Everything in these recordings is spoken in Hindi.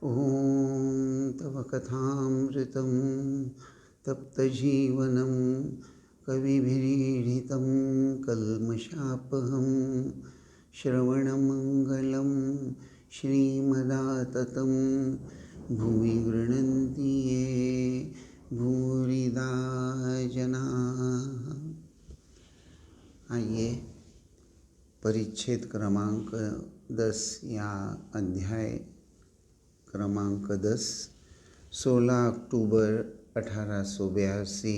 ॐ तव कथामृतं तप्तजीवनं कविभिरीडितं कल्मषापहं श्रवणमङ्गलं श्रीमदाततं भुवि गृह्णन्ति ये भूरिदा जनाः। आइए परिच्छेद क्रमांक 10 या अध्याय क्रमांक 10 16 अक्टूबर 1882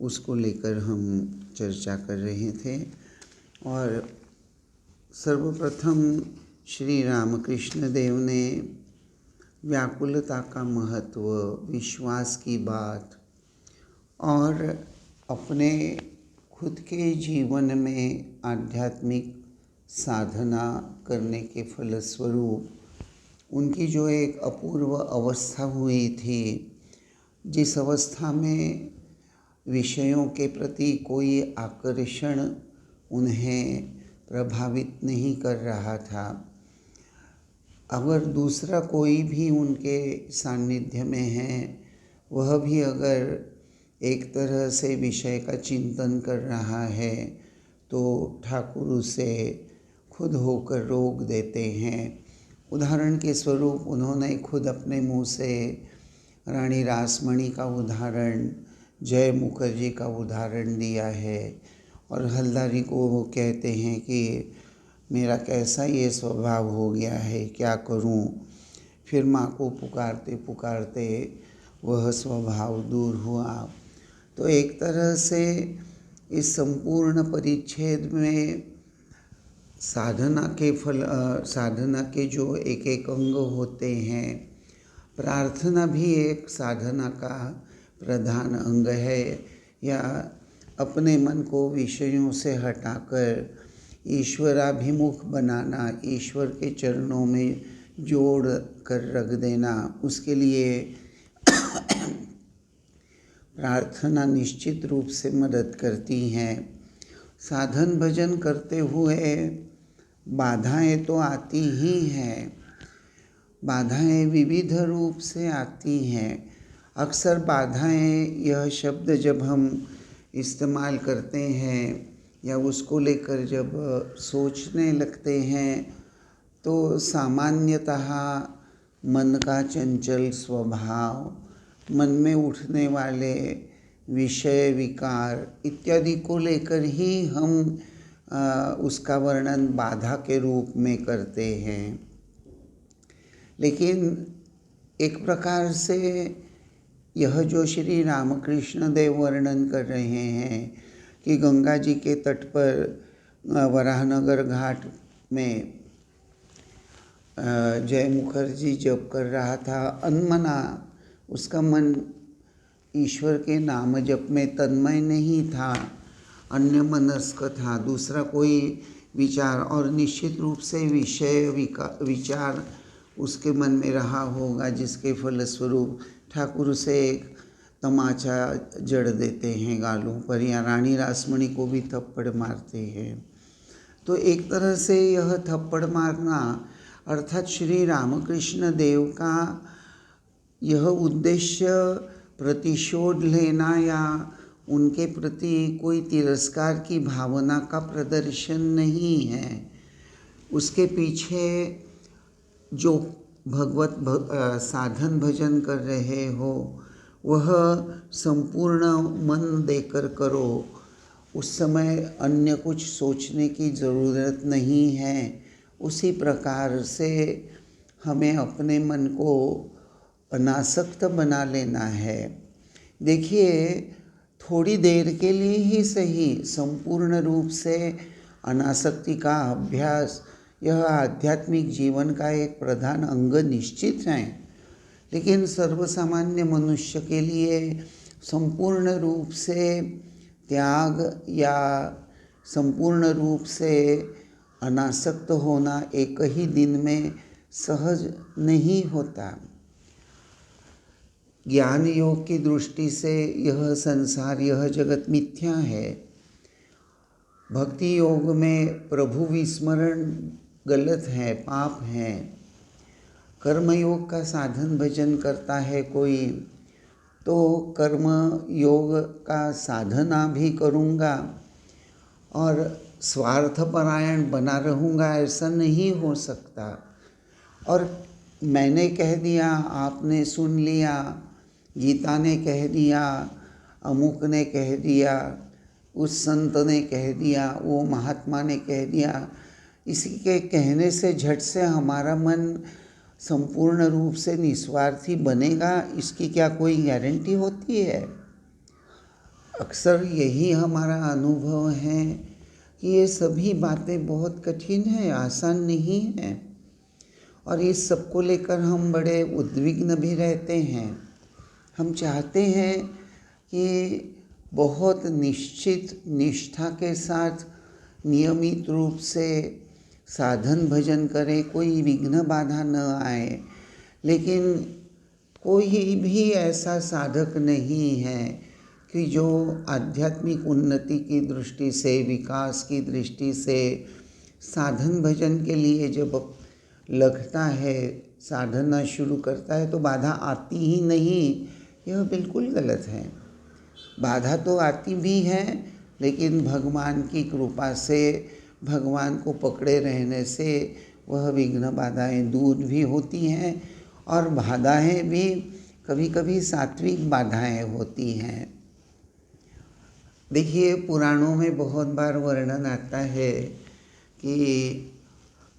उसको लेकर हम चर्चा कर रहे थे। और सर्वप्रथम श्री रामकृष्ण देव ने व्याकुलता का महत्व, विश्वास की बात और अपने खुद के जीवन में आध्यात्मिक साधना करने के फलस्वरूप उनकी जो एक अपूर्व अवस्था हुई थी, जिस अवस्था में विषयों के प्रति कोई आकर्षण उन्हें प्रभावित नहीं कर रहा था। अगर दूसरा कोई भी उनके सान्निध्य में है, वह भी अगर एक तरह से विषय का चिंतन कर रहा है तो ठाकुर उसे खुद होकर रोक देते हैं। उदाहरण के स्वरूप उन्होंने खुद अपने मुंह से रानी रासमणी का उदाहरण, जय मुखर्जी का उदाहरण दिया है। और हल्दारी को वो कहते हैं कि मेरा कैसा ये स्वभाव हो गया है, क्या करूं। फिर माँ को पुकारते पुकारते वह स्वभाव दूर हुआ। तो एक तरह से इस संपूर्ण परिच्छेद में साधना के जो एक एक अंग होते हैं, प्रार्थना भी एक साधना का प्रधान अंग है। या अपने मन को विषयों से हटाकर ईश्वराभिमुख बनाना, ईश्वर के चरणों में जोड़ कर रख देना, उसके लिए प्रार्थना निश्चित रूप से मदद करती हैं। साधन भजन करते हुए बाधाएं तो आती ही हैं, बाधाएं विविध रूप से आती हैं। अक्सर बाधाएं, यह शब्द जब हम इस्तेमाल करते हैं या उसको लेकर जब सोचने लगते हैं तो सामान्यतः मन का चंचल स्वभाव, मन में उठने वाले विषय, विकार इत्यादि को लेकर ही हम उसका वर्णन बाधा के रूप में करते हैं। लेकिन एक प्रकार से यह जो श्री रामकृष्ण देव वर्णन कर रहे हैं कि गंगा जी के तट पर वराहनगर घाट में जय मुखर्जी जप कर रहा था, अनमना उसका मन ईश्वर के नाम जप में तन्मय नहीं था, अन्य मनस्क था, दूसरा कोई विचार और निश्चित रूप से विचार उसके मन में रहा होगा, जिसके फलस्वरूप ठाकुर उसे एक तमाचा जड़ देते हैं गालों पर, या रानी रासमणी को भी थप्पड़ मारते हैं। तो एक तरह से यह थप्पड़ मारना अर्थात श्री रामकृष्ण देव का यह उद्देश्य प्रतिशोध लेना या उनके प्रति कोई तिरस्कार की भावना का प्रदर्शन नहीं है। उसके पीछे जो साधन भजन कर रहे हो वह संपूर्ण मन देकर करो, उस समय अन्य कुछ सोचने की ज़रूरत नहीं है। उसी प्रकार से हमें अपने मन को अनासक्त बना लेना है। देखिए, थोड़ी देर के लिए ही सही, संपूर्ण रूप से अनासक्ति का अभ्यास यह आध्यात्मिक जीवन का एक प्रधान अंग निश्चित है। लेकिन सर्वसामान्य मनुष्य के लिए संपूर्ण रूप से त्याग या संपूर्ण रूप से अनासक्त होना एक ही दिन में सहज नहीं होता। ज्ञान योग की दृष्टि से यह संसार, यह जगत मिथ्या है। भक्ति योग में प्रभु विस्मरण गलत है, पाप है। कर्मयोग का साधन भजन करता है कोई, तो कर्म योग का साधना भी करूँगा और स्वार्थपरायण बना रहूँगा, ऐसा नहीं हो सकता। और मैंने कह दिया, आपने सुन लिया, गीता ने कह दिया, अमुक ने कह दिया, उस संत ने कह दिया, वो महात्मा ने कह दिया, इसी के कहने से झट से हमारा मन संपूर्ण रूप से निस्वार्थी बनेगा, इसकी क्या कोई गारंटी होती है? अक्सर यही हमारा अनुभव है कि ये सभी बातें बहुत कठिन हैं, आसान नहीं हैं, और इस सब को लेकर हम बड़े उद्विग्न भी रहते हैं। हम चाहते हैं कि बहुत निश्चित निष्ठा के साथ नियमित रूप से साधन भजन करें, कोई विघ्न बाधा न आए, लेकिन कोई भी ऐसा साधक नहीं है कि जो आध्यात्मिक उन्नति की दृष्टि से, विकास की दृष्टि से साधन भजन के लिए जब लगता है, साधना शुरू करता है, तो बाधा आती ही नहीं। यह बिल्कुल गलत है। बाधा तो आती भी है, लेकिन भगवान की कृपा से, भगवान को पकड़े रहने से वह विघ्न बाधाएं दूर भी होती हैं, और बाधाएं भी कभी कभी सात्विक बाधाएं होती हैं। देखिए, पुराणों में बहुत बार वर्णन आता है कि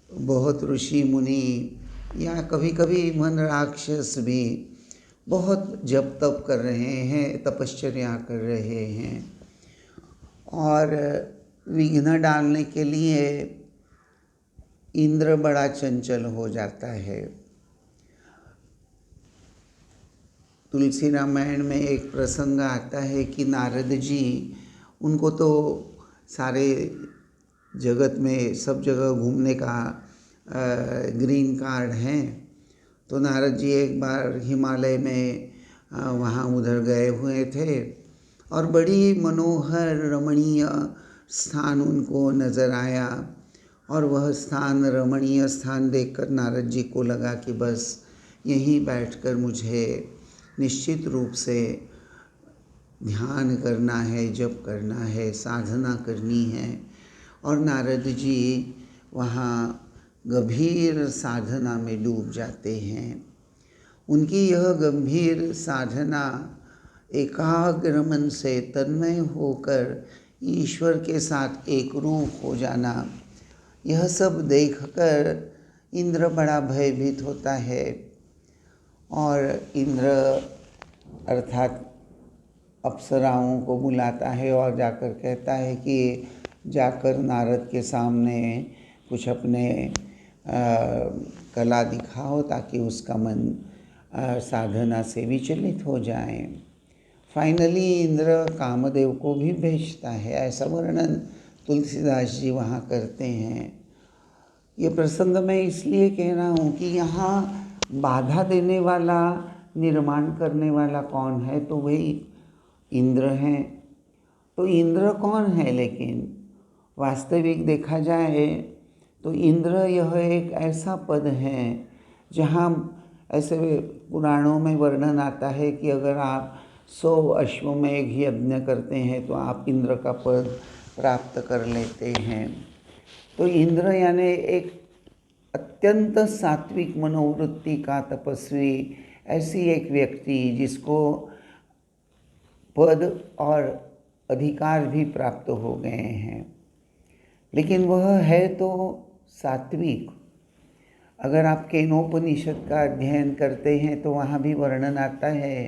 बहुत ऋषि मुनि या कभी कभी मन राक्षस भी बहुत जप तप कर रहे हैं, तपश्चर्या कर रहे हैं, और विघ्न डालने के लिए इंद्र बड़ा चंचल हो जाता है। तुलसी रामायण में एक प्रसंग आता है कि नारद जी, उनको तो सारे जगत में सब जगह घूमने का ग्रीन कार्ड है, तो नारद जी एक बार हिमालय में वहाँ उधर गए हुए थे, और बड़ी मनोहर रमणीय स्थान उनको नज़र आया, और वह स्थान, रमणीय स्थान देखकर नारद जी को लगा कि बस यहीं बैठकर मुझे निश्चित रूप से ध्यान करना है, जप करना है, साधना करनी है। और नारद जी वहाँ गंभीर साधना में डूब जाते हैं। उनकी यह गंभीर साधना, एकाग्र मन से तन्मय होकर ईश्वर के साथ एक रूप हो जाना, यह सब देखकर इंद्र बड़ा भयभीत होता है, और इंद्र अर्थात अप्सराओं को बुलाता है और जाकर कहता है कि जाकर नारद के सामने कुछ अपने कला दिखाओ, ताकि उसका मन साधना से विचलित हो जाए। फाइनली इंद्र कामदेव को भी भेजता है, ऐसा वर्णन तुलसीदास जी वहाँ करते हैं। ये प्रसंग मैं इसलिए कह रहा हूँ कि यहाँ बाधा देने वाला, निर्माण करने वाला कौन है? तो वही इंद्र हैं। तो इंद्र कौन है? लेकिन वास्तविक देखा जाए तो इंद्र यह एक ऐसा पद है जहाँ ऐसे पुराणों में वर्णन आता है कि अगर आप 100 अश्वमेघ यज्ञ करते हैं तो आप इंद्र का पद प्राप्त कर लेते हैं। तो इंद्र यानी एक अत्यंत सात्विक मनोवृत्ति का तपस्वी, ऐसी एक व्यक्ति जिसको पद और अधिकार भी प्राप्त हो गए हैं, लेकिन वह है तो सात्विक। अगर आप केनोपनिषद का अध्ययन करते हैं तो वहाँ भी वर्णन आता है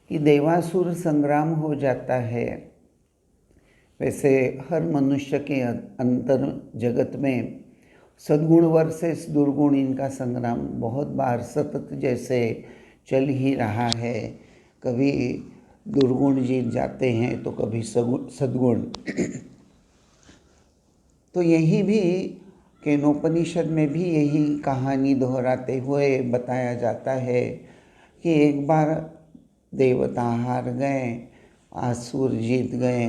कि देवासुर संग्राम हो जाता है। वैसे हर मनुष्य के अंतर जगत में सद्गुण वर्सेस दुर्गुण, इनका संग्राम बहुत बार सतत जैसे चल ही रहा है। कभी दुर्गुण जीत जाते हैं तो कभी सद्गुण। तो यही भी केनोपनिषद में भी यही कहानी दोहराते हुए बताया जाता है कि एक बार देवता हार गए, असुर जीत गए,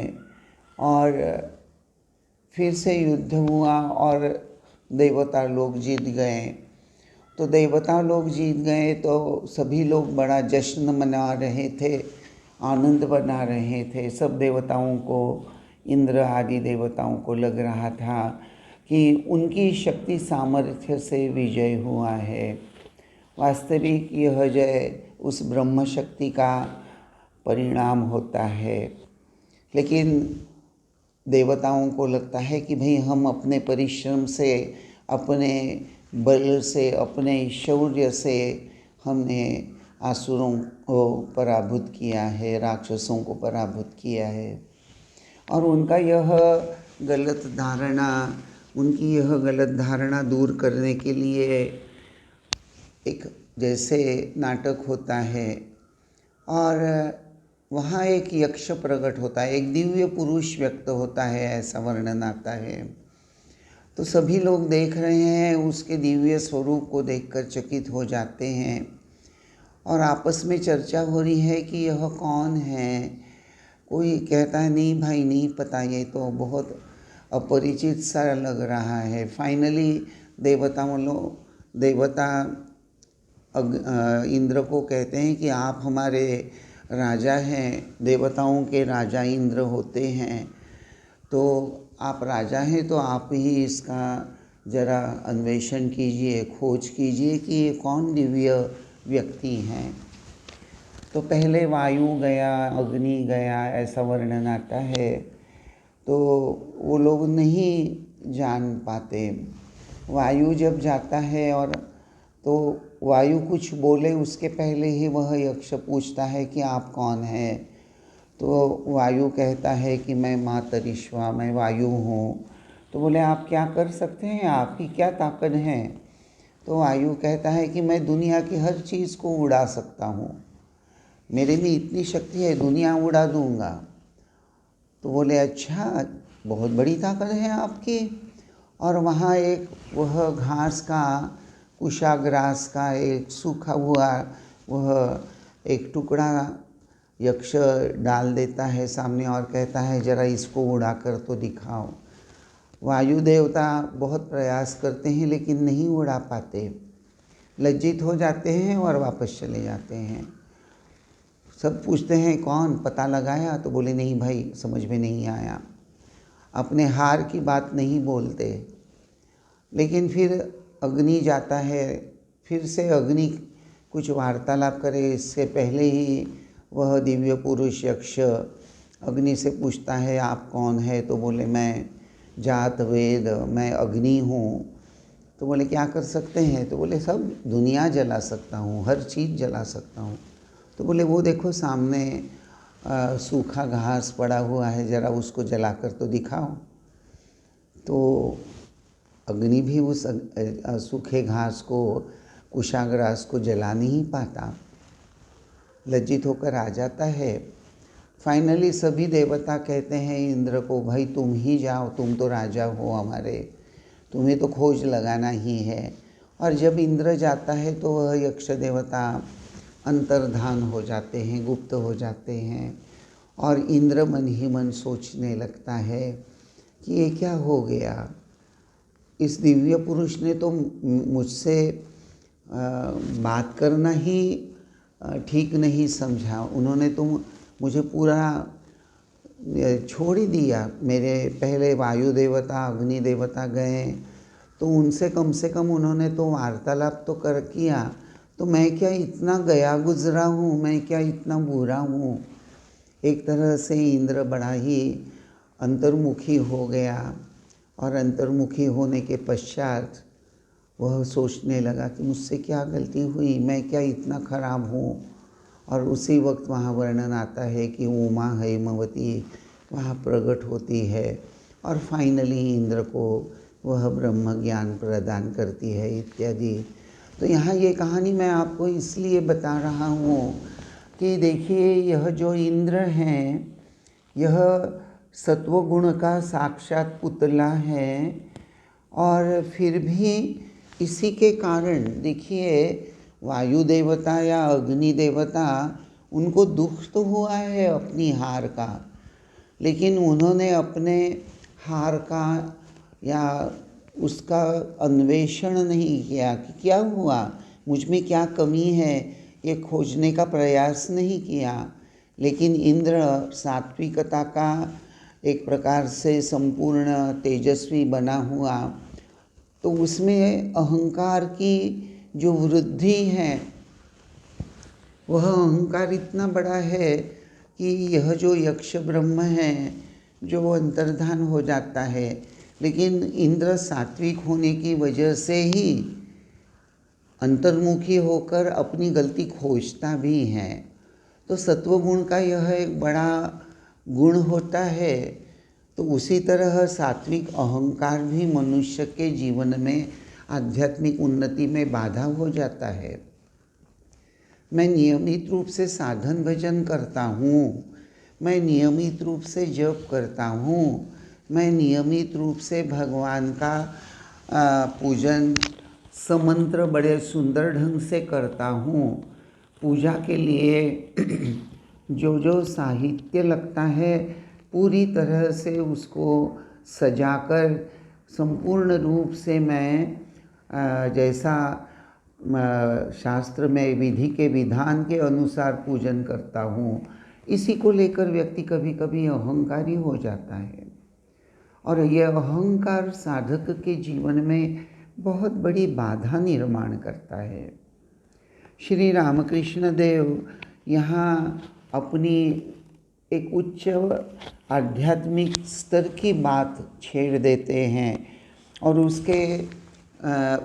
और फिर से युद्ध हुआ और देवता लोग जीत गए। तो देवता लोग जीत गए तो सभी लोग बड़ा जश्न मना रहे थे, आनंद मना रहे थे। सब देवताओं को, इंद्र आदि देवताओं को लग रहा था कि उनकी शक्ति सामर्थ्य से विजय हुआ है। वास्तविक यह जय उस ब्रह्म शक्ति का परिणाम होता है। लेकिन देवताओं को लगता है कि भाई हम अपने परिश्रम से, अपने बल से, अपने शौर्य से हमने असुरों को पराभूत किया है, राक्षसों को पराभूत किया है। और उनकी यह गलत धारणा दूर करने के लिए एक जैसे नाटक होता है और वहाँ एक यक्ष प्रकट होता है, एक दिव्य पुरुष व्यक्त होता है, ऐसा वर्णन आता है। तो सभी लोग देख रहे हैं, उसके दिव्य स्वरूप को देखकर चकित हो जाते हैं और आपस में चर्चा हो रही है कि यह कौन है। कोई कहता है नहीं भाई नहीं पता, ये तो बहुत अपरिचित सा लग रहा है। फाइनली देवता इंद्र को कहते हैं कि आप हमारे राजा हैं, देवताओं के राजा इंद्र होते हैं, तो आप राजा हैं तो आप ही इसका ज़रा अन्वेषण कीजिए, खोज कीजिए कि ये कौन दिव्य व्यक्ति हैं। तो पहले वायु गया, अग्नि गया, ऐसा वर्णन आता है। तो वो लोग नहीं जान पाते। वायु जब जाता है और तो वायु कुछ बोले उसके पहले ही वह यक्ष पूछता है कि आप कौन हैं। तो वायु कहता है कि मैं मातरिश्वा, मैं वायु हूँ। तो बोले आप क्या कर सकते हैं, आपकी क्या ताकत है। तो वायु कहता है कि मैं दुनिया की हर चीज़ को उड़ा सकता हूँ, मेरे में इतनी शक्ति है, दुनिया उड़ा दूँगा। तो बोले अच्छा, बहुत बड़ी ताकत है आपकी। और वहाँ एक वह घास का, कुशाग्रास का एक सूखा हुआ वह एक टुकड़ा यक्ष डाल देता है सामने और कहता है जरा इसको उड़ा कर तो दिखाओ। वायु देवता बहुत प्रयास करते हैं लेकिन नहीं उड़ा पाते, लज्जित हो जाते हैं और वापस चले जाते हैं। सब पूछते हैं कौन, पता लगाया? तो बोले नहीं भाई, समझ में नहीं आया। अपने हार की बात नहीं बोलते। लेकिन फिर अग्नि जाता है, फिर से अग्नि कुछ वार्तालाप करे इससे पहले ही वह दिव्य पुरुष यक्ष अग्नि से पूछता है आप कौन है। तो बोले मैं जात वेद, मैं अग्नि हूँ। तो बोले क्या कर सकते हैं? तो बोले सब दुनिया जला सकता हूँ, हर चीज़ जला सकता हूँ। तो बोले वो देखो सामने सूखा घास पड़ा हुआ है, ज़रा उसको जलाकर तो दिखाओ। तो अग्नि भी उस सूखे घास को, कुशाग्रास को जला नहीं पाता, लज्जित होकर आ जाता है। फाइनली सभी देवता कहते हैं इंद्र को भाई तुम ही जाओ, तुम तो राजा हो हमारे, तुम्हें तो खोज लगाना ही है। और जब इंद्र जाता है तो वह यक्ष देवता अंतर्धान हो जाते हैं, गुप्त हो जाते हैं। और इंद्र मन ही मन सोचने लगता है कि ये क्या हो गया, इस दिव्य पुरुष ने तो मुझसे बात करना ही ठीक नहीं समझा, उन्होंने तो मुझे पूरा छोड़ ही दिया। मेरे पहले वायु देवता, अग्नि देवता गए तो उनसे कम से कम उन्होंने तो वार्तालाप तो किया, तो मैं क्या इतना गया गुजरा हूँ, मैं क्या इतना बुरा हूँ। एक तरह से इंद्र बड़ा ही अंतर्मुखी हो गया और अंतर्मुखी होने के पश्चात वह सोचने लगा कि मुझसे क्या गलती हुई, मैं क्या इतना खराब हूँ। और उसी वक्त वहाँ वर्णन आता है कि उमा हेमवती वहाँ प्रकट होती है और फाइनली इंद्र को वह ब्रह्म ज्ञान प्रदान करती है इत्यादि। तो यहाँ ये कहानी मैं आपको इसलिए बता रहा हूँ कि देखिए यह जो इंद्र हैं, यह सत्वगुण का साक्षात पुतला है। और फिर भी इसी के कारण देखिए वायु देवता या अग्नि देवता, उनको दुख तो हुआ है अपनी हार का, लेकिन उन्होंने अपने हार का या उसका अन्वेषण नहीं किया कि क्या हुआ, मुझ में क्या कमी है, ये खोजने का प्रयास नहीं किया। लेकिन इंद्र सात्विकता का एक प्रकार से संपूर्ण तेजस्वी बना हुआ, तो उसमें अहंकार की जो वृद्धि है, वह अहंकार इतना बड़ा है कि यह जो यक्ष ब्रह्म है जो अंतर्धान हो जाता है। लेकिन इंद्र सात्विक होने की वजह से ही अंतर्मुखी होकर अपनी गलती खोजता भी है। तो सत्वगुण का यह एक बड़ा गुण होता है। तो उसी तरह सात्विक अहंकार भी मनुष्य के जीवन में आध्यात्मिक उन्नति में बाधा हो जाता है। मैं नियमित रूप से साधन भजन करता हूँ, मैं नियमित रूप से जप करता हूँ, मैं नियमित रूप से भगवान का पूजन समंत्र बड़े सुंदर ढंग से करता हूँ। पूजा के लिए जो जो साहित्य लगता है पूरी तरह से उसको सजाकर संपूर्ण रूप से मैं जैसा शास्त्र में विधि के विधान के अनुसार पूजन करता हूँ। इसी को लेकर व्यक्ति कभी कभी अहंकारी हो जाता है, और यह अहंकार साधक के जीवन में बहुत बड़ी बाधा निर्माण करता है। श्री रामकृष्ण देव यहाँ अपनी एक उच्च आध्यात्मिक स्तर की बात छेड़ देते हैं, और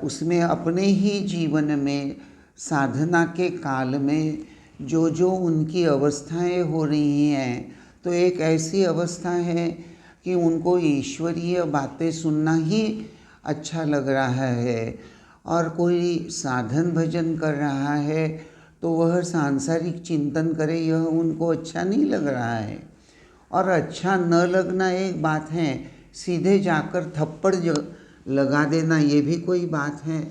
उसमें अपने ही जीवन में साधना के काल में जो जो उनकी अवस्थाएं हो रही हैं, तो एक ऐसी अवस्था है कि उनको ईश्वरीय बातें सुनना ही अच्छा लग रहा है, और कोई साधन भजन कर रहा है तो वह सांसारिक चिंतन करे, यह उनको अच्छा नहीं लग रहा है। और अच्छा न लगना एक बात है, सीधे जाकर थप्पड़ लगा देना ये भी कोई बात है।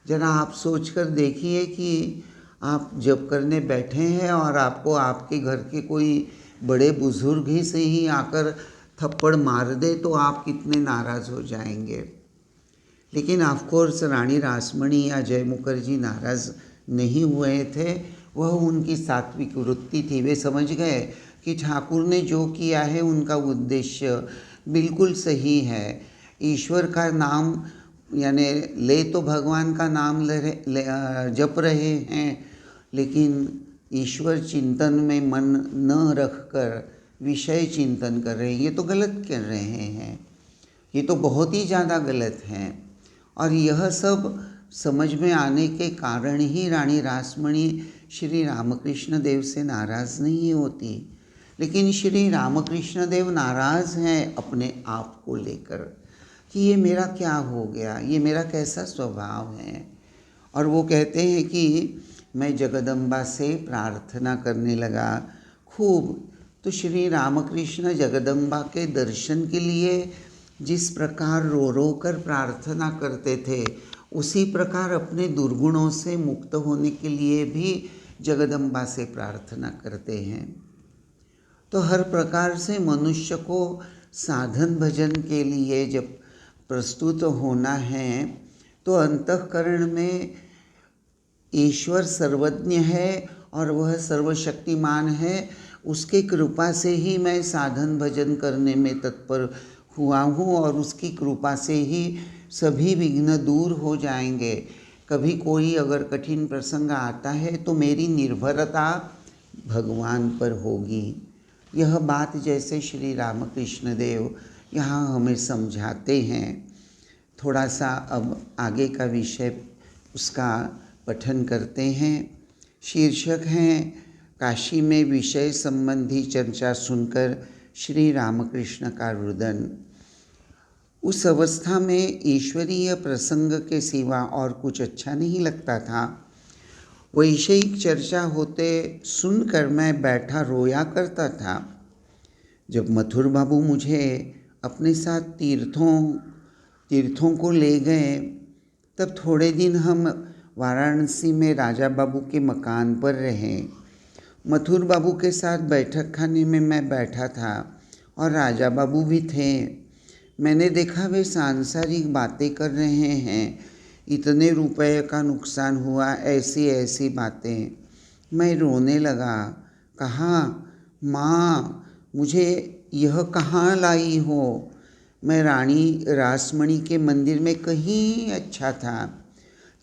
जरा आप सोचकर देखिए कि आप जप करने बैठे हैं और आपको आपके घर के कोई बड़े बुजुर्ग ही से ही आकर थप्पड़ मार दे तो आप कितने नाराज़ हो जाएंगे। लेकिन ऑफ कोर्स रानी रासमणी या जय मुखर्जी नाराज़ नहीं हुए थे, वह उनकी सात्विक वृत्ति थी। वे समझ गए कि ठाकुर ने जो किया है उनका उद्देश्य बिल्कुल सही है। ईश्वर का नाम यानी ले तो भगवान का नाम जप रहे हैं, लेकिन ईश्वर चिंतन में मन न रखकर विषय चिंतन कर रहे हैं। ये तो गलत कर रहे हैं, ये तो बहुत ही ज़्यादा गलत है। और यह सब समझ में आने के कारण ही रानी रासमणी श्री रामकृष्ण देव से नाराज़ नहीं होती। लेकिन श्री रामकृष्ण देव नाराज़ हैं अपने आप को लेकर कि ये मेरा क्या हो गया, ये मेरा कैसा स्वभाव है। और वो कहते हैं कि मैं जगदम्बा से प्रार्थना करने लगा खूब। तो श्री रामकृष्ण जगदम्बा के दर्शन के लिए जिस प्रकार रो रो कर प्रार्थना करते थे, उसी प्रकार अपने दुर्गुणों से मुक्त होने के लिए भी जगदम्बा से प्रार्थना करते हैं। तो हर प्रकार से मनुष्य को साधन भजन के लिए जब प्रस्तुत होना है तो अंतःकरण में ईश्वर सर्वज्ञ है और वह सर्वशक्तिमान है, उसके कृपा से ही मैं साधन भजन करने में तत्पर हुआ हूँ और उसकी कृपा से ही सभी विघ्न दूर हो जाएंगे। कभी कोई अगर कठिन प्रसंग आता है तो मेरी निर्भरता भगवान पर होगी। यह बात जैसे श्री रामकृष्ण देव यहाँ हमें समझाते हैं। थोड़ा सा अब आगे का विषय उसका पठन करते हैं। शीर्षक हैं काशी में विषय संबंधी चर्चा सुनकर श्री रामकृष्ण का रुदन। उस अवस्था में ईश्वरीय प्रसंग के सिवा और कुछ अच्छा नहीं लगता था। वैषयिक चर्चा होते सुनकर मैं बैठा रोया करता था। जब मथुर बाबू मुझे अपने साथ तीर्थों को ले गए, तब थोड़े दिन हम वाराणसी में राजा बाबू के मकान पर रहे। मथुर बाबू के साथ बैठक खाने में मैं बैठा था और राजा बाबू भी थे। मैंने देखा वे सांसारिक बातें कर रहे हैं, इतने रुपए का नुकसान हुआ, ऐसी ऐसी बातें। मैं रोने लगा। कहा, माँ मुझे यह कहाँ लाई हो? मैं रानी रासमणी के मंदिर में कहीं अच्छा था।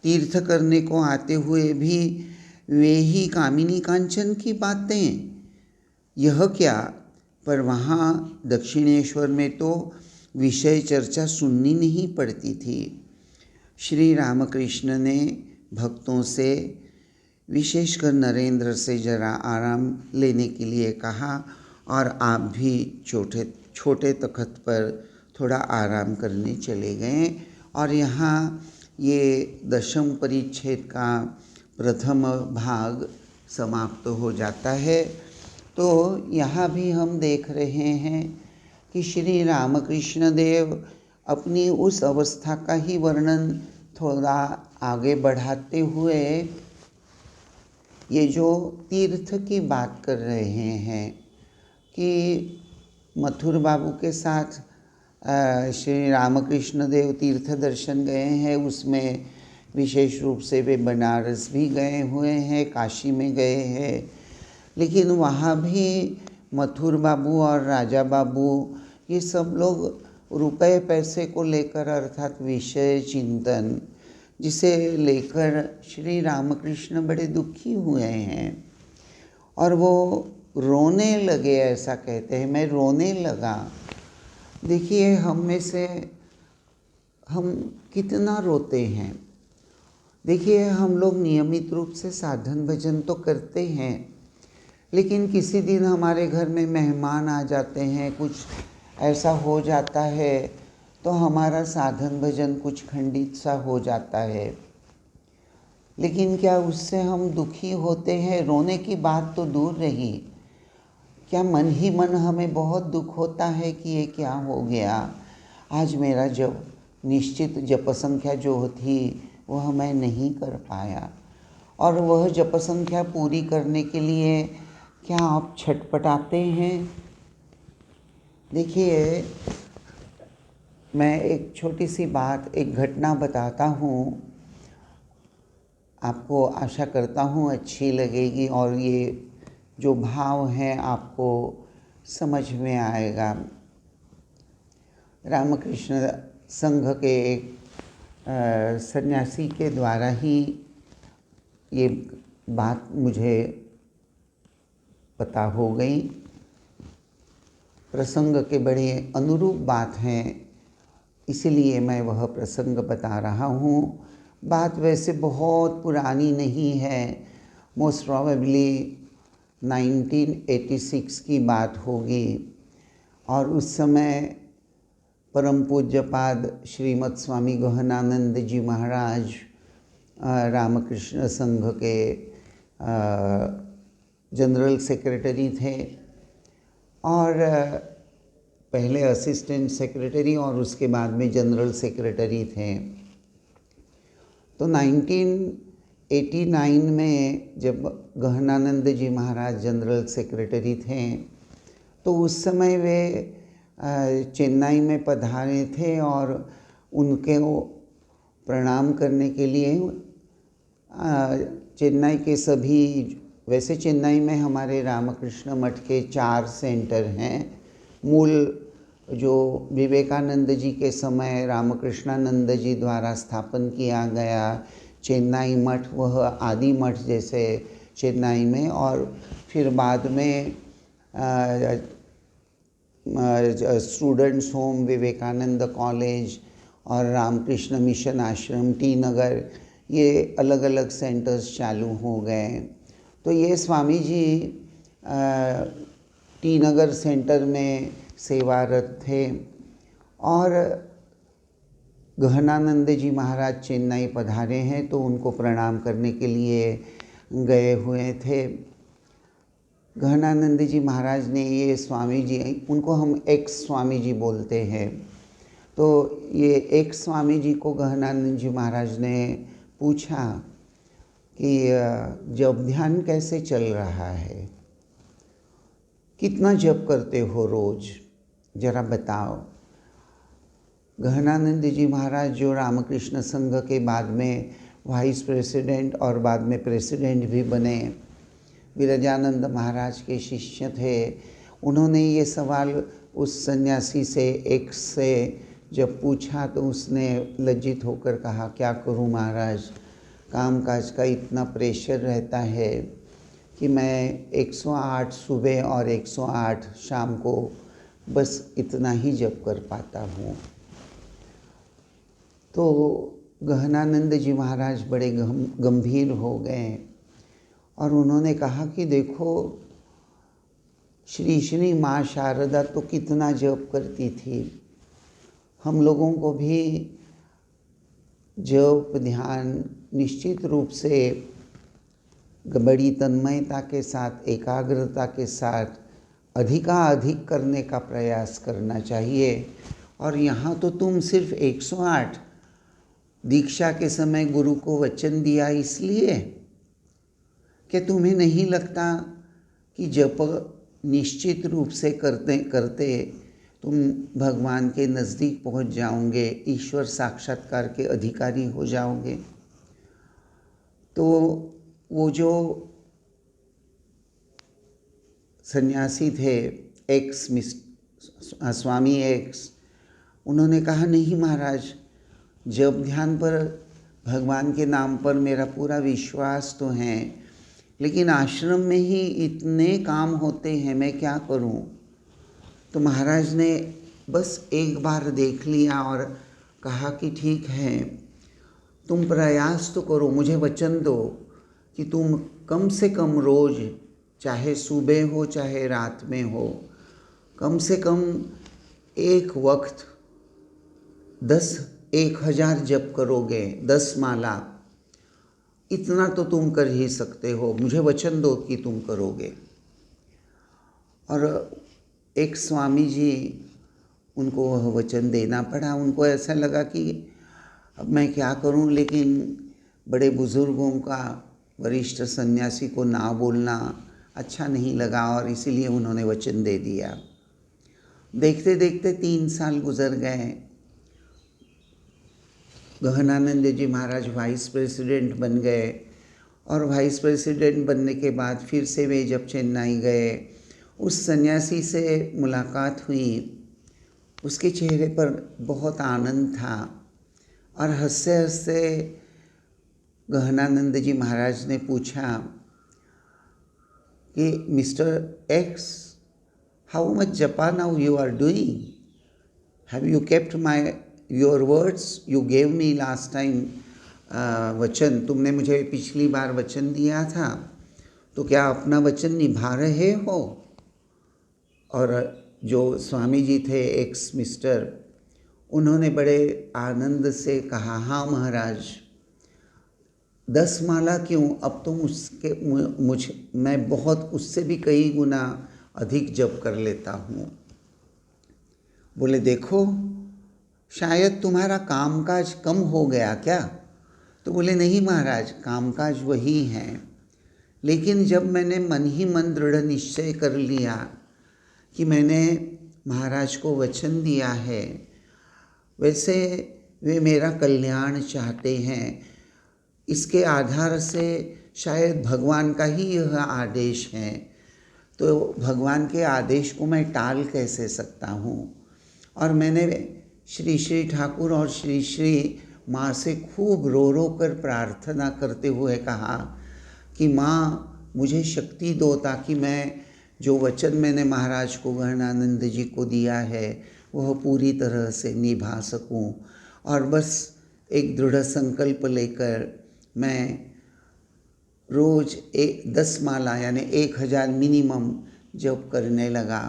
तीर्थ करने को आते हुए भी वे ही कामिनी कांचन की बातें। यह क्या? पर वहाँ दक्षिणेश्वर में तो विषय चर्चा सुननी नहीं पड़ती थी। श्री रामकृष्ण ने भक्तों से, विशेषकर नरेंद्र से जरा आराम लेने के लिए कहा और आप भी छोटे तख्त पर थोड़ा आराम करने चले गए। और यहाँ ये 10वें परिच्छेद का प्रथम भाग समाप्त हो जाता है। तो यहाँ भी हम देख रहे हैं कि श्री रामकृष्ण देव अपनी उस अवस्था का ही वर्णन थोड़ा आगे बढ़ाते हुए ये जो तीर्थ की बात कर रहे हैं कि मथुर बाबू के साथ श्री रामकृष्ण देव तीर्थ दर्शन गए हैं। उसमें विशेष रूप से वे बनारस भी गए हुए हैं, काशी में गए हैं, लेकिन वहाँ भी मथुर बाबू और राजा बाबू ये सब लोग रुपए पैसे को लेकर, अर्थात विषय चिंतन, जिसे लेकर श्री रामकृष्ण बड़े दुखी हुए हैं और वो रोने लगे, ऐसा कहते हैं। मैं रोने लगा। देखिए, हम में से हम कितना रोते हैं। देखिए, हम लोग नियमित रूप से साधन भजन तो करते हैं, लेकिन किसी दिन हमारे घर में मेहमान आ जाते हैं, कुछ ऐसा हो जाता है तो हमारा साधन भजन कुछ खंडित सा हो जाता है। लेकिन क्या उससे हम दुखी होते हैं? रोने की बात तो दूर रही, क्या मन ही मन हमें बहुत दुख होता है कि ये क्या हो गया? आज मेरा जब निश्चित जप संख्या जो थी वह मैं नहीं कर पाया, और वह जप संख्या पूरी करने के लिए क्या आप छटपटाते हैं? देखिए, मैं एक छोटी सी बात, एक घटना बताता हूँ, आपको आशा करता हूँ अच्छी लगेगी और ये जो भाव है आपको समझ में आएगा। रामकृष्ण संघ के एक सन्यासी के द्वारा ही ये बात मुझे पता हो गई। प्रसंग के बड़े अनुरूप बात हैं, इसलिए मैं वह प्रसंग बता रहा हूँ। बात वैसे बहुत पुरानी नहीं है, मोस्ट प्रोबेबली 1986 की बात होगी। और उस समय परम पूज्यपाद श्रीमद स्वामी गहनानंद जी महाराज रामकृष्ण संघ के जनरल सेक्रेटरी थे, और पहले असिस्टेंट सेक्रेटरी और उसके बाद में जनरल सेक्रेटरी थे। तो 1989 में जब गहनानंद जी महाराज जनरल सेक्रेटरी थे तो उस समय वे चेन्नई में पधारे थे और उनके प्रणाम करने के लिए चेन्नई के सभी, वैसे चेन्नई में हमारे रामकृष्ण मठ के 4 सेंटर हैं। मूल जो विवेकानंद जी के समय रामकृष्णानंद जी द्वारा स्थापन किया गया चेन्नई मठ, वह आदि मठ जैसे चेन्नई में, और फिर बाद में स्टूडेंट्स होम, विवेकानंद कॉलेज और रामकृष्ण मिशन आश्रम टी नगर, ये अलग अलग सेंटर्स चालू हो गए। तो ये स्वामी जी टी नगर सेंटर में सेवारत थे और गहनानंद जी महाराज चेन्नई पधारे हैं तो उनको प्रणाम करने के लिए गए हुए थे। गहनानंद जी महाराज ने ये स्वामी जी, उनको हम एक्स स्वामी जी बोलते हैं, तो ये एक्स स्वामी जी को गहनानंद जी महाराज ने पूछा कि जप ध्यान कैसे चल रहा है, कितना जप करते हो रोज, जरा बताओ। गहनानंद जी महाराज जो रामकृष्ण संघ के बाद में वाइस प्रेसिडेंट और बाद में प्रेसिडेंट भी बने, विरजानंद महाराज के शिष्य थे। उन्होंने ये सवाल उस सन्यासी से एक से जब पूछा तो उसने लज्जित होकर कहा, क्या करूं महाराज, कामकाज का इतना प्रेशर रहता है कि मैं 108 सुबह और 108 शाम को बस इतना ही जप कर पाता हूँ। तो गहनानंद जी महाराज बड़े गंभीर हो गए और उन्होंने कहा कि देखो, श्री श्री माँ शारदा तो कितना जप करती थी, हम लोगों को भी जप ध्यान निश्चित रूप से बड़ी तन्मयता के साथ, एकाग्रता के साथ अधिकाधिक करने का प्रयास करना चाहिए। और यहाँ तो तुम सिर्फ 108 दीक्षा के समय गुरु को वचन दिया इसलिए कि तुम्हें नहीं लगता कि जप निश्चित रूप से करते करते तुम भगवान के नज़दीक पहुँच जाओगे, ईश्वर साक्षात्कार के अधिकारी हो जाओगे। तो वो जो सन्यासी थे, स्वामी एक्स, उन्होंने कहा, नहीं महाराज, जप ध्यान पर, भगवान के नाम पर मेरा पूरा विश्वास तो है, लेकिन आश्रम में ही इतने काम होते हैं, मैं क्या करूं। तो महाराज ने बस एक बार देख लिया और कहा कि ठीक है, तुम प्रयास तो करो, मुझे वचन दो कि तुम कम से कम रोज़, चाहे सुबह हो चाहे रात में हो, कम से कम एक वक्त 10,000 जप करोगे, 10 माला, इतना तो तुम कर ही सकते हो, मुझे वचन दो कि तुम करोगे। और एक स्वामी जी, उनको वह वचन देना पड़ा। उनको ऐसा लगा कि अब मैं क्या करूं, लेकिन बड़े बुज़ुर्गों का, वरिष्ठ सन्यासी को ना बोलना अच्छा नहीं लगा और इसीलिए उन्होंने वचन दे दिया। देखते देखते 3 साल गुजर गए। गहनानंद जी महाराज वाइस प्रेसिडेंट बन गए और वाइस प्रेसिडेंट बनने के बाद फिर से वे जब चेन्नई गए, उस सन्यासी से मुलाकात हुई। उसके चेहरे पर बहुत आनंद था और हंसते हंसते गहनानंद जी महाराज ने पूछा कि मिस्टर एक्स, हाउ मच जपा now you are doing, have you kept your words you gave me last time, वचन, तुमने मुझे पिछली बार वचन दिया था, तो क्या अपना वचन निभा रहे हो। और जो स्वामी जी थे एक्स मिस्टर, उन्होंने बड़े आनंद से कहा, हाँ महाराज, 10 माला क्यों, अब तो मैं बहुत उससे भी कई गुना अधिक जप कर लेता हूँ। बोले, देखो, शायद तुम्हारा कामकाज कम हो गया क्या। तो बोले, नहीं महाराज, कामकाज वही है, लेकिन जब मैंने मन ही मन दृढ़ निश्चय कर लिया कि मैंने महाराज को वचन दिया है, वैसे वे मेरा कल्याण चाहते हैं, इसके आधार से शायद भगवान का ही यह आदेश है, तो भगवान के आदेश को मैं टाल कैसे सकता हूँ। और मैंने श्री श्री ठाकुर और श्री श्री माँ से खूब रो रो कर प्रार्थना करते हुए कहा कि माँ, मुझे शक्ति दो ताकि मैं जो वचन मैंने महाराज को, गहनानंद जी को दिया है, वह पूरी तरह से निभा सकूं। और बस एक दृढ़ संकल्प लेकर मैं रोज़ 10 माला यानी 1000 मिनिमम जप करने लगा।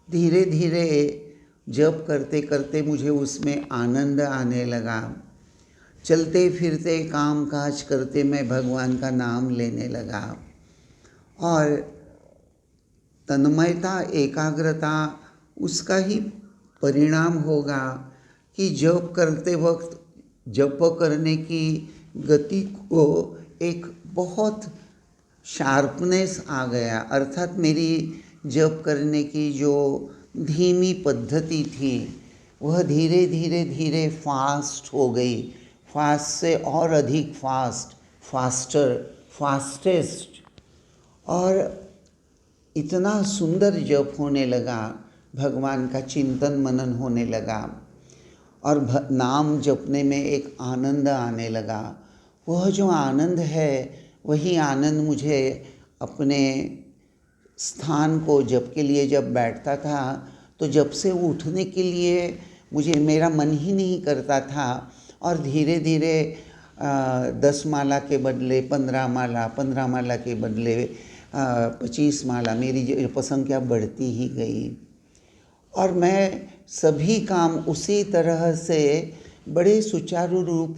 धीरे धीरे जप करते करते मुझे उसमें आनंद आने लगा। चलते फिरते काम काज करते मैं भगवान का नाम लेने लगा और तन्मयता, एकाग्रता उसका ही परिणाम होगा कि जप करते वक्त जप करने की गति को एक बहुत शार्पनेस आ गया। अर्थात मेरी जप करने की जो धीमी पद्धति थी वह धीरे धीरे धीरे फास्ट हो गई, फास्ट से और अधिक फास्ट, फास्टर, फास्टेस्ट, और इतना सुंदर जप होने लगा, भगवान का चिंतन मनन होने लगा और नाम जपने में एक आनंद आने लगा। वह जो आनंद है वही आनंद मुझे अपने स्थान को जप के लिए जब बैठता था तो जब से उठने के लिए मुझे मेरा मन ही नहीं करता था, और धीरे धीरे 10 माला के बदले 15 माला, 15 माला के बदले 25 माला, मेरी संख्या बढ़ती ही गई और मैं सभी काम उसी तरह से बड़े सुचारू रूप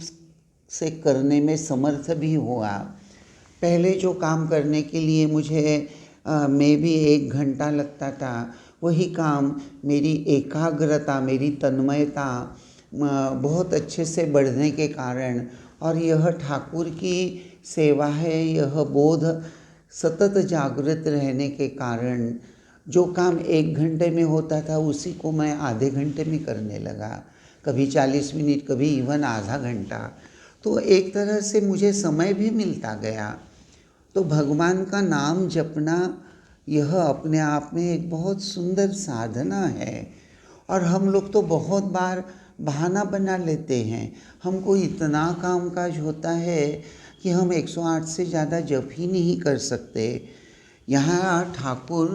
से करने में समर्थ भी हुआ। पहले जो काम करने के लिए मुझे मैं भी 1 घंटा लगता था, वही काम मेरी एकाग्रता, मेरी तन्मयता बहुत अच्छे से बढ़ने के कारण, और यह ठाकुर की सेवा है, यह बोध सतत जागृत रहने के कारण जो काम 1 घंटे में होता था उसी को मैं आधे घंटे में करने लगा, कभी 40 मिनट, कभी इवन आधा घंटा। तो एक तरह से मुझे समय भी मिलता गया। तो भगवान का नाम जपना यह अपने आप में एक बहुत सुंदर साधना है। और हम लोग तो बहुत बार बहाना बना लेते हैं, हमको इतना कामकाज होता है कि हम 108 से ज़्यादा जप ही नहीं कर सकते। यहाँ ठाकुर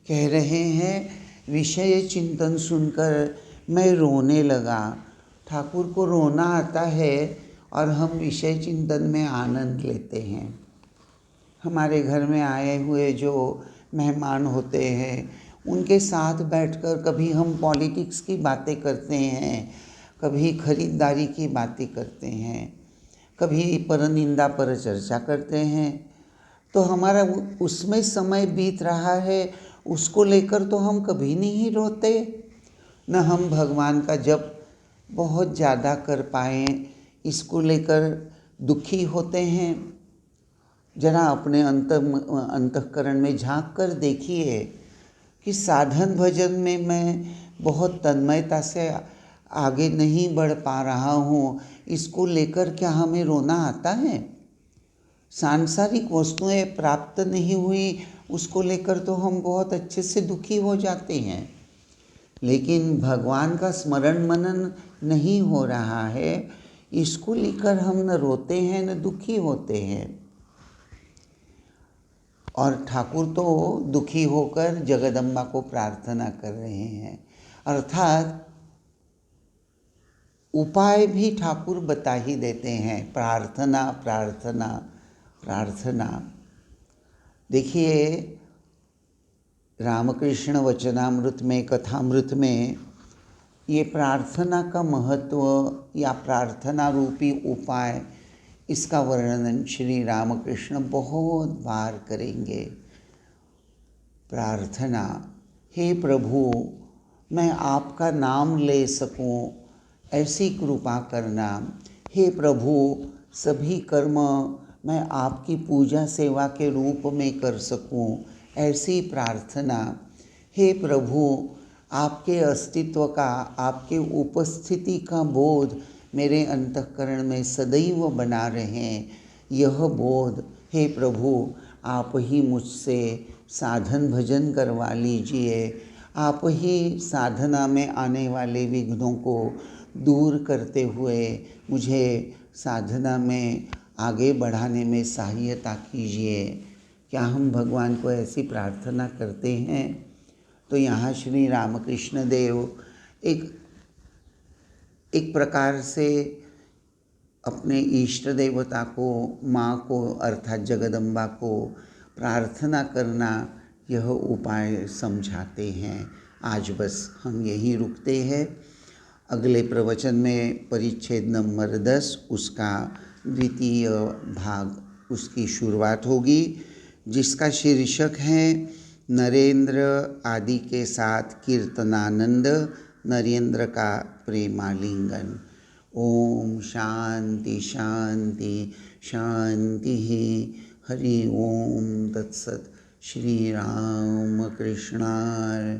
कह रहे हैं, विषय चिंतन सुनकर मैं रोने लगा। ठाकुर को रोना आता है और हम विषय चिंतन में आनंद लेते हैं। हमारे घर में आए हुए जो मेहमान होते हैं उनके साथ बैठकर कभी हम पॉलिटिक्स की बातें करते हैं, कभी खरीदारी की बातें करते हैं, कभी परनिंदा पर चर्चा करते हैं। तो हमारा उसमें समय बीत रहा है, उसको लेकर तो हम कभी नहीं रोते, न हम भगवान का जप बहुत ज़्यादा कर पाएँ इसको लेकर दुखी होते हैं। जरा अपने अंतःकरण में झांक कर देखिए कि साधन भजन में मैं बहुत तन्मयता से आगे नहीं बढ़ पा रहा हूँ, इसको लेकर क्या हमें रोना आता है? सांसारिक वस्तुएं प्राप्त नहीं हुई उसको लेकर तो हम बहुत अच्छे से दुखी हो जाते हैं, लेकिन भगवान का स्मरण मनन नहीं हो रहा है, इसको लेकर हम न रोते हैं न दुखी होते हैं। और ठाकुर तो दुखी होकर जगदम्बा को प्रार्थना कर रहे हैं, अर्थात उपाय भी ठाकुर बता ही देते हैं, प्रार्थना प्रार्थना प्रार्थना। देखिए रामकृष्ण वचनामृत में, कथामृत में ये प्रार्थना का महत्व या प्रार्थना रूपी उपाय, इसका वर्णन श्री रामकृष्ण बहुत बार करेंगे। प्रार्थना, हे प्रभु मैं आपका नाम ले सकूं, ऐसी कृपा करना। हे प्रभु सभी कर्म मैं आपकी पूजा सेवा के रूप में कर सकूं, ऐसी प्रार्थना। हे प्रभु आपके अस्तित्व का, आपके उपस्थिति का बोध मेरे अंतःकरण में सदैव बना रहें, यह बोध। हे प्रभु आप ही मुझसे साधन भजन करवा लीजिए, आप ही साधना में आने वाले विघ्नों को दूर करते हुए मुझे साधना में आगे बढ़ाने में सहायता कीजिए। क्या हम भगवान को ऐसी प्रार्थना करते हैं? तो यहाँ श्री रामकृष्ण देव एक प्रकार से अपने इष्ट देवता को, माँ को अर्थात जगदम्बा को प्रार्थना करना यह उपाय समझाते हैं। आज बस हम यहीं रुकते हैं। अगले प्रवचन में परिच्छेद नंबर 10 उसका द्वितीय भाग, उसकी शुरुआत होगी, जिसका शीर्षक है नरेंद्र आदि के साथ कीर्तनानंद, नरेंद्र का प्रेमालिंगन। ओम शांति शांति शांति। हरि ओम तत्सत। श्री राम कृष्णार्पणमस्तु।